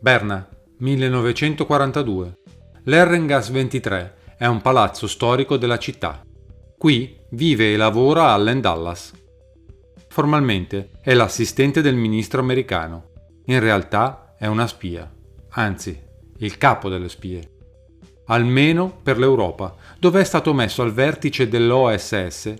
Berna, 1942. L'Herrengas 23 è un palazzo storico della città. Qui vive e lavora Allen Dulles. Formalmente è l'assistente del ministro americano. In realtà è una spia, anzi, il capo delle spie. Almeno per l'Europa, dove è stato messo al vertice dell'OSS,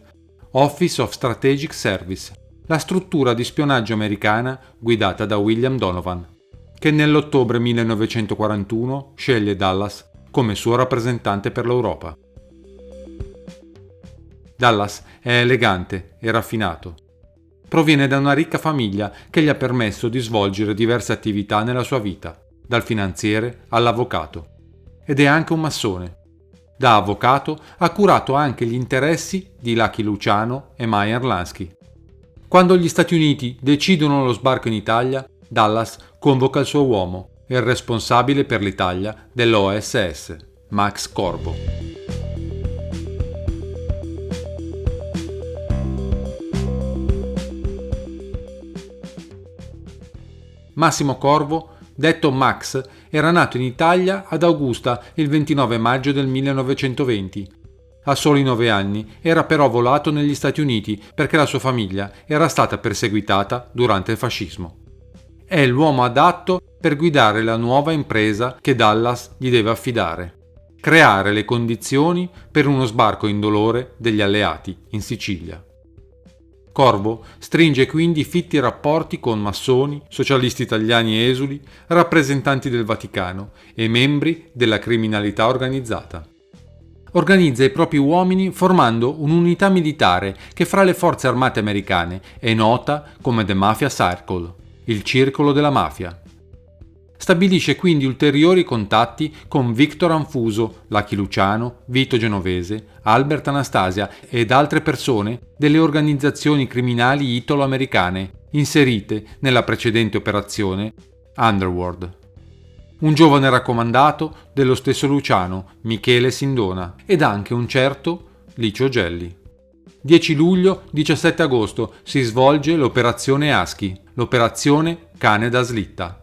Office of Strategic Service, la struttura di spionaggio americana guidata da William Donovan, che nell'ottobre 1941 sceglie Dulles come suo rappresentante per l'Europa. Dulles è elegante e raffinato. Proviene da una ricca famiglia che gli ha permesso di svolgere diverse attività nella sua vita, dal finanziere all'avvocato. Ed è anche un massone. Da avvocato ha curato anche gli interessi di Lucky Luciano e Meyer Lansky. Quando gli Stati Uniti decidono lo sbarco in Italia, Dulles convoca il suo uomo, il responsabile per l'Italia dell'OSS, Max Corvo. Massimo Corvo, detto Max, era nato in Italia ad Augusta il 29 maggio del 1920. A soli 9 anni era però volato negli Stati Uniti perché la sua famiglia era stata perseguitata durante il fascismo. È l'uomo adatto per guidare la nuova impresa che Dulles gli deve affidare: creare le condizioni per uno sbarco indolore degli alleati in Sicilia. Corvo stringe quindi fitti rapporti con massoni, socialisti italiani esuli, rappresentanti del Vaticano e membri della criminalità organizzata. Organizza i propri uomini formando un'unità militare che fra le forze armate americane è nota come The Mafia Circle, il circolo della mafia. Stabilisce quindi ulteriori contatti con Victor Anfuso, Lucky Luciano, Vito Genovese, Albert Anastasia ed altre persone delle organizzazioni criminali italo-americane inserite nella precedente operazione Underworld. Un giovane raccomandato dello stesso Luciano, Michele Sindona, ed anche un certo Licio Gelli. 10 luglio, 17 agosto si svolge l'operazione Husky, l'operazione Cane da Slitta.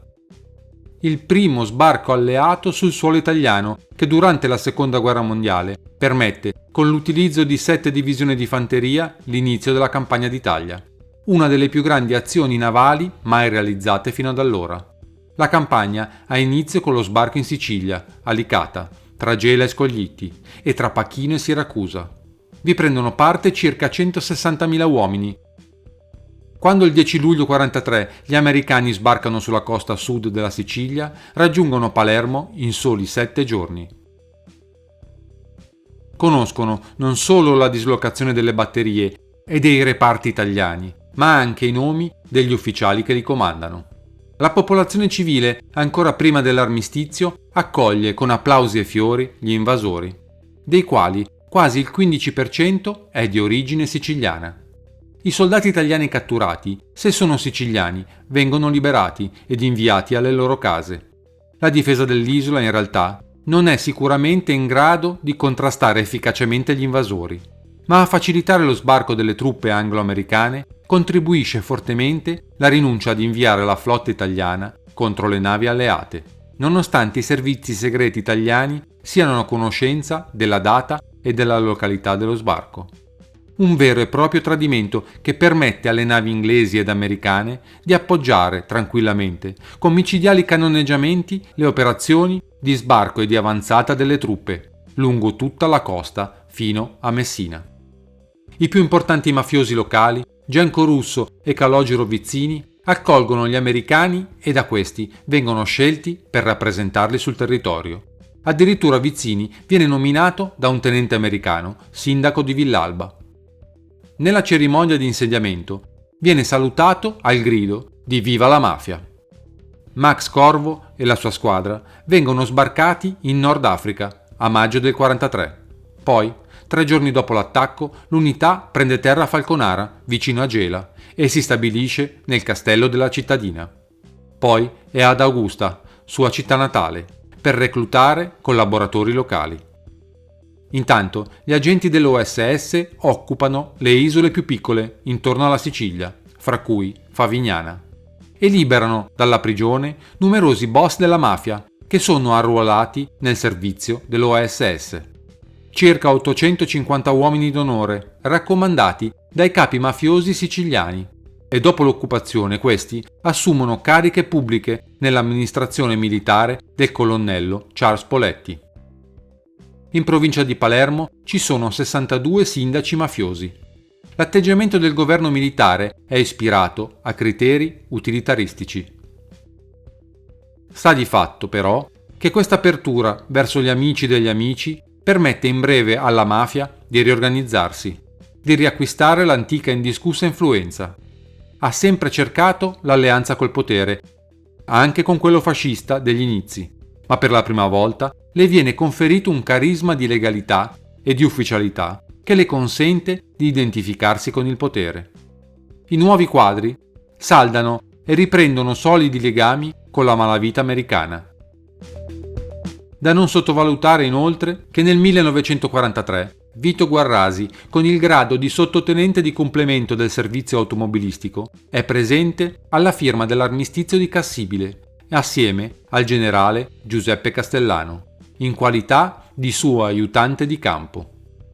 Il primo sbarco alleato sul suolo italiano che durante la Seconda Guerra Mondiale permette, con l'utilizzo di 7 divisioni di fanteria, l'inizio della campagna d'Italia. Una delle più grandi azioni navali mai realizzate fino ad allora. La campagna ha inizio con lo sbarco in Sicilia, a Licata, tra Gela e Scoglitti, e tra Pachino e Siracusa. Vi prendono parte circa 160.000 uomini. Quando il 10 luglio 43 gli americani sbarcano sulla costa sud della Sicilia, raggiungono Palermo in soli 7 giorni. Conoscono non solo la dislocazione delle batterie e dei reparti italiani, ma anche i nomi degli ufficiali che li comandano. La popolazione civile, ancora prima dell'armistizio, accoglie con applausi e fiori gli invasori, dei quali quasi il 15% è di origine siciliana. I soldati italiani catturati, se sono siciliani, vengono liberati ed inviati alle loro case. La difesa dell'isola, in realtà, non è sicuramente in grado di contrastare efficacemente gli invasori, ma a facilitare lo sbarco delle truppe anglo-americane contribuisce fortemente la rinuncia ad inviare la flotta italiana contro le navi alleate, nonostante i servizi segreti italiani siano a conoscenza della data e della località dello sbarco. Un vero e proprio tradimento che permette alle navi inglesi ed americane di appoggiare tranquillamente, con micidiali cannoneggiamenti, le operazioni di sbarco e di avanzata delle truppe lungo tutta la costa fino a Messina. I più importanti mafiosi locali, Genco Russo e Calogero Vizzini, accolgono gli americani e da questi vengono scelti per rappresentarli sul territorio. Addirittura Vizzini viene nominato da un tenente americano, sindaco di Villalba. Nella cerimonia di insediamento viene salutato al grido di Viva la mafia. Max Corvo e la sua squadra vengono sbarcati in Nord Africa a maggio del 43. Poi, 3 giorni dopo l'attacco, l'unità prende terra a Falconara, vicino a Gela, e si stabilisce nel castello della cittadina. Poi è ad Augusta, sua città natale, per reclutare collaboratori locali. Intanto gli agenti dell'OSS occupano le isole più piccole intorno alla Sicilia, fra cui Favignana, e liberano dalla prigione numerosi boss della mafia che sono arruolati nel servizio dell'OSS. Circa 850 uomini d'onore raccomandati dai capi mafiosi siciliani, e dopo l'occupazione questi assumono cariche pubbliche nell'amministrazione militare del colonnello Charles Poletti. In provincia di Palermo ci sono 62 sindaci mafiosi. L'atteggiamento del governo militare è ispirato a criteri utilitaristici. Sta di fatto, però, che questa apertura verso gli amici degli amici permette in breve alla mafia di riorganizzarsi, di riacquistare l'antica e indiscussa influenza. Ha sempre cercato l'alleanza col potere, anche con quello fascista degli inizi, ma per la prima volta le viene conferito un carisma di legalità e di ufficialità che le consente di identificarsi con il potere. I nuovi quadri saldano e riprendono solidi legami con la malavita americana. Da non sottovalutare inoltre che nel 1943 Vito Guarrasi, con il grado di sottotenente di complemento del servizio automobilistico, è presente alla firma dell'armistizio di Cassibile, assieme al generale Giuseppe Castellano, in qualità di suo aiutante di campo.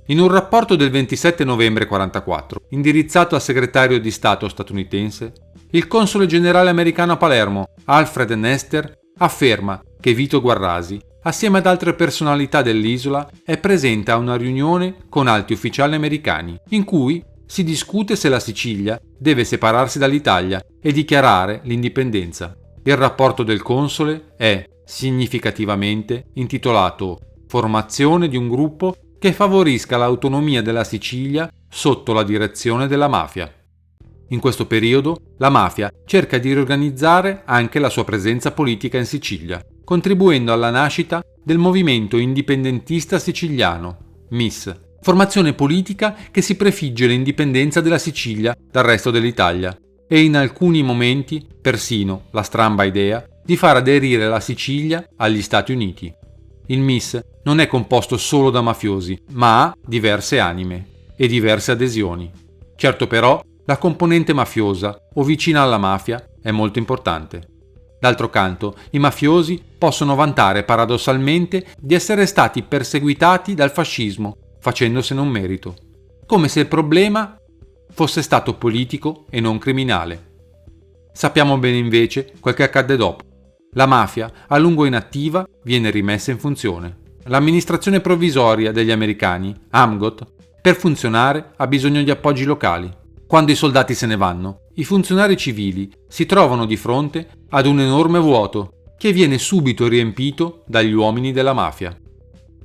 In un rapporto del 27 novembre 1944, indirizzato al segretario di Stato statunitense, il console generale americano a Palermo, Alfred Nester, afferma che Vito Guarrasi, assieme ad altre personalità dell'isola, è presente a una riunione con alti ufficiali americani, in cui si discute se la Sicilia deve separarsi dall'Italia e dichiarare l'indipendenza. Il rapporto del console è significativamente intitolato «Formazione di un gruppo che favorisca l'autonomia della Sicilia sotto la direzione della mafia». In questo periodo la mafia cerca di riorganizzare anche la sua presenza politica in Sicilia, contribuendo alla nascita del movimento indipendentista siciliano, MIS, formazione politica che si prefigge l'indipendenza della Sicilia dal resto dell'Italia e in alcuni momenti persino la stramba idea di far aderire la Sicilia agli Stati Uniti. Il MIS non è composto solo da mafiosi, ma ha diverse anime e diverse adesioni. Certo però, la componente mafiosa o vicina alla mafia è molto importante. D'altro canto, i mafiosi possono vantare paradossalmente di essere stati perseguitati dal fascismo, facendosene un merito, come se il problema fosse stato politico e non criminale. Sappiamo bene invece quel che accadde dopo. La mafia, a lungo inattiva, viene rimessa in funzione. L'amministrazione provvisoria degli americani, AMGOT, per funzionare ha bisogno di appoggi locali. Quando i soldati se ne vanno, i funzionari civili si trovano di fronte ad un enorme vuoto che viene subito riempito dagli uomini della mafia.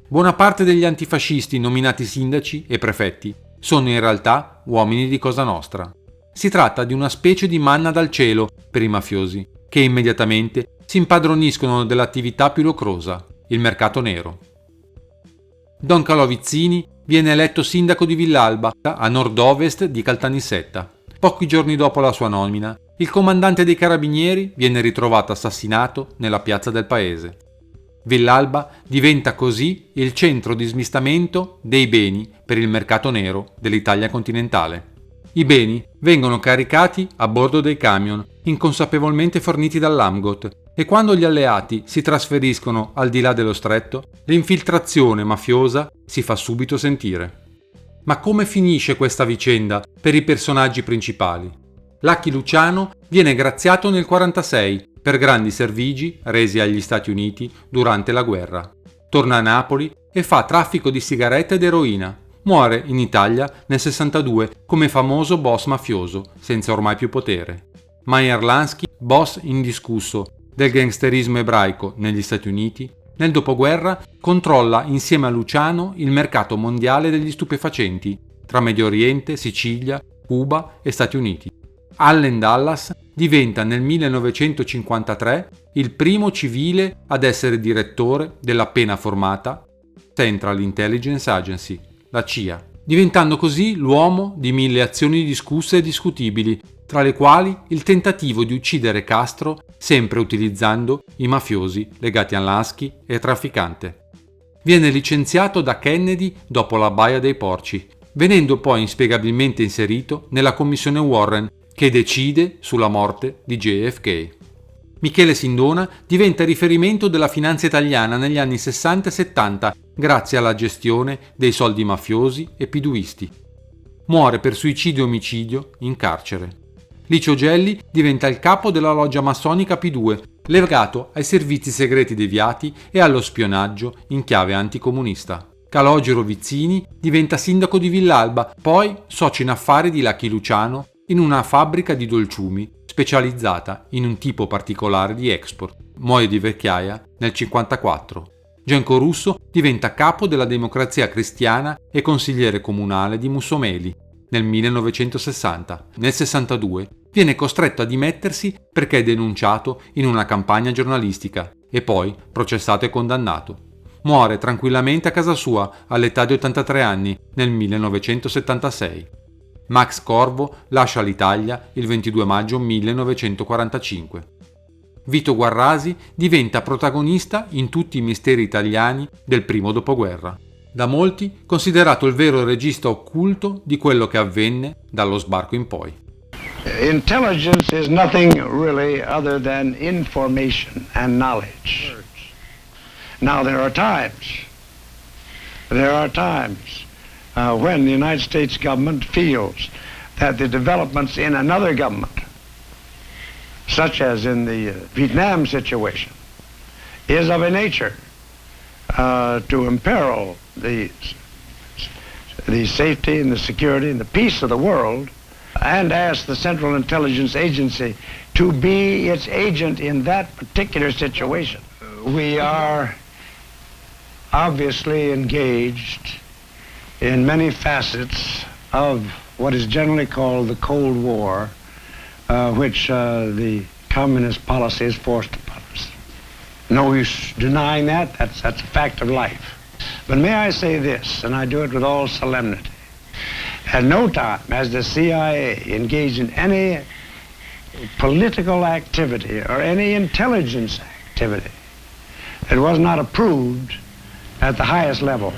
Buona parte degli antifascisti nominati sindaci e prefetti sono in realtà uomini di Cosa Nostra. Si tratta di una specie di manna dal cielo per i mafiosi, che immediatamente si impadroniscono dell'attività più lucrosa, il mercato nero. Don Calò Vizzini viene eletto sindaco di Villalba, a nord-ovest di Caltanissetta. Pochi giorni dopo la sua nomina, il comandante dei carabinieri viene ritrovato assassinato nella piazza del paese. Villalba diventa così il centro di smistamento dei beni per il mercato nero dell'Italia continentale. I beni vengono caricati a bordo dei camion, inconsapevolmente forniti dall'AMGOT, e quando gli alleati si trasferiscono al di là dello stretto, l'infiltrazione mafiosa si fa subito sentire. Ma come finisce questa vicenda per i personaggi principali? Lucky Luciano viene graziato nel 1946 per grandi servigi resi agli Stati Uniti durante la guerra. Torna a Napoli e fa traffico di sigarette ed eroina. Muore in Italia nel 1962 come famoso boss mafioso, senza ormai più potere. Meyer Lansky, boss indiscusso del gangsterismo ebraico negli Stati Uniti, nel dopoguerra controlla insieme a Luciano il mercato mondiale degli stupefacenti tra Medio Oriente, Sicilia, Cuba e Stati Uniti. Allen Dulles diventa nel 1953 il primo civile ad essere direttore della appena formata Central Intelligence Agency, la CIA, diventando così l'uomo di 1000 azioni discusse e discutibili, tra le quali il tentativo di uccidere Castro sempre utilizzando i mafiosi legati a Lansky e trafficante. Viene licenziato da Kennedy dopo la Baia dei Porci, venendo poi inspiegabilmente inserito nella commissione Warren che decide sulla morte di JFK. Michele Sindona diventa riferimento della finanza italiana negli anni 60 e 70 grazie alla gestione dei soldi mafiosi e piduisti. Muore per suicidio e omicidio in carcere. Licio Gelli diventa il capo della loggia massonica P2, legato ai servizi segreti deviati e allo spionaggio in chiave anticomunista. Calogero Vizzini diventa sindaco di Villalba, poi socio in affari di Lucky Luciano in una fabbrica di dolciumi specializzata in un tipo particolare di export. Muore di vecchiaia nel 1954. Genco Russo diventa capo della Democrazia Cristiana e consigliere comunale di Mussomeli nel 1960. Nel 1962 viene costretto a dimettersi perché denunciato in una campagna giornalistica e poi processato e condannato. Muore tranquillamente a casa sua all'età di 83 anni nel 1976. Max Corvo lascia l'Italia il 22 maggio 1945. Vito Guarrasi diventa protagonista in tutti i misteri italiani del primo dopoguerra. Da molti considerato il vero regista occulto di quello che avvenne dallo sbarco in poi. Intelligence is nothing really other than information and knowledge. Now there are times when the United States government feels that the developments in another government, such as in the Vietnam situation, is of a nature to imperil the safety and the security and the peace of the world, and ask the Central Intelligence Agency to be its agent in that particular situation. We are obviously engaged in many facets of what is generally called the Cold War, which the communist policy is forced upon us. No use denying that, that's a fact of life. But may I say this, and I do it with all solemnity, at no time has the CIA engaged in any political activity or any intelligence activity that was not approved at the highest level.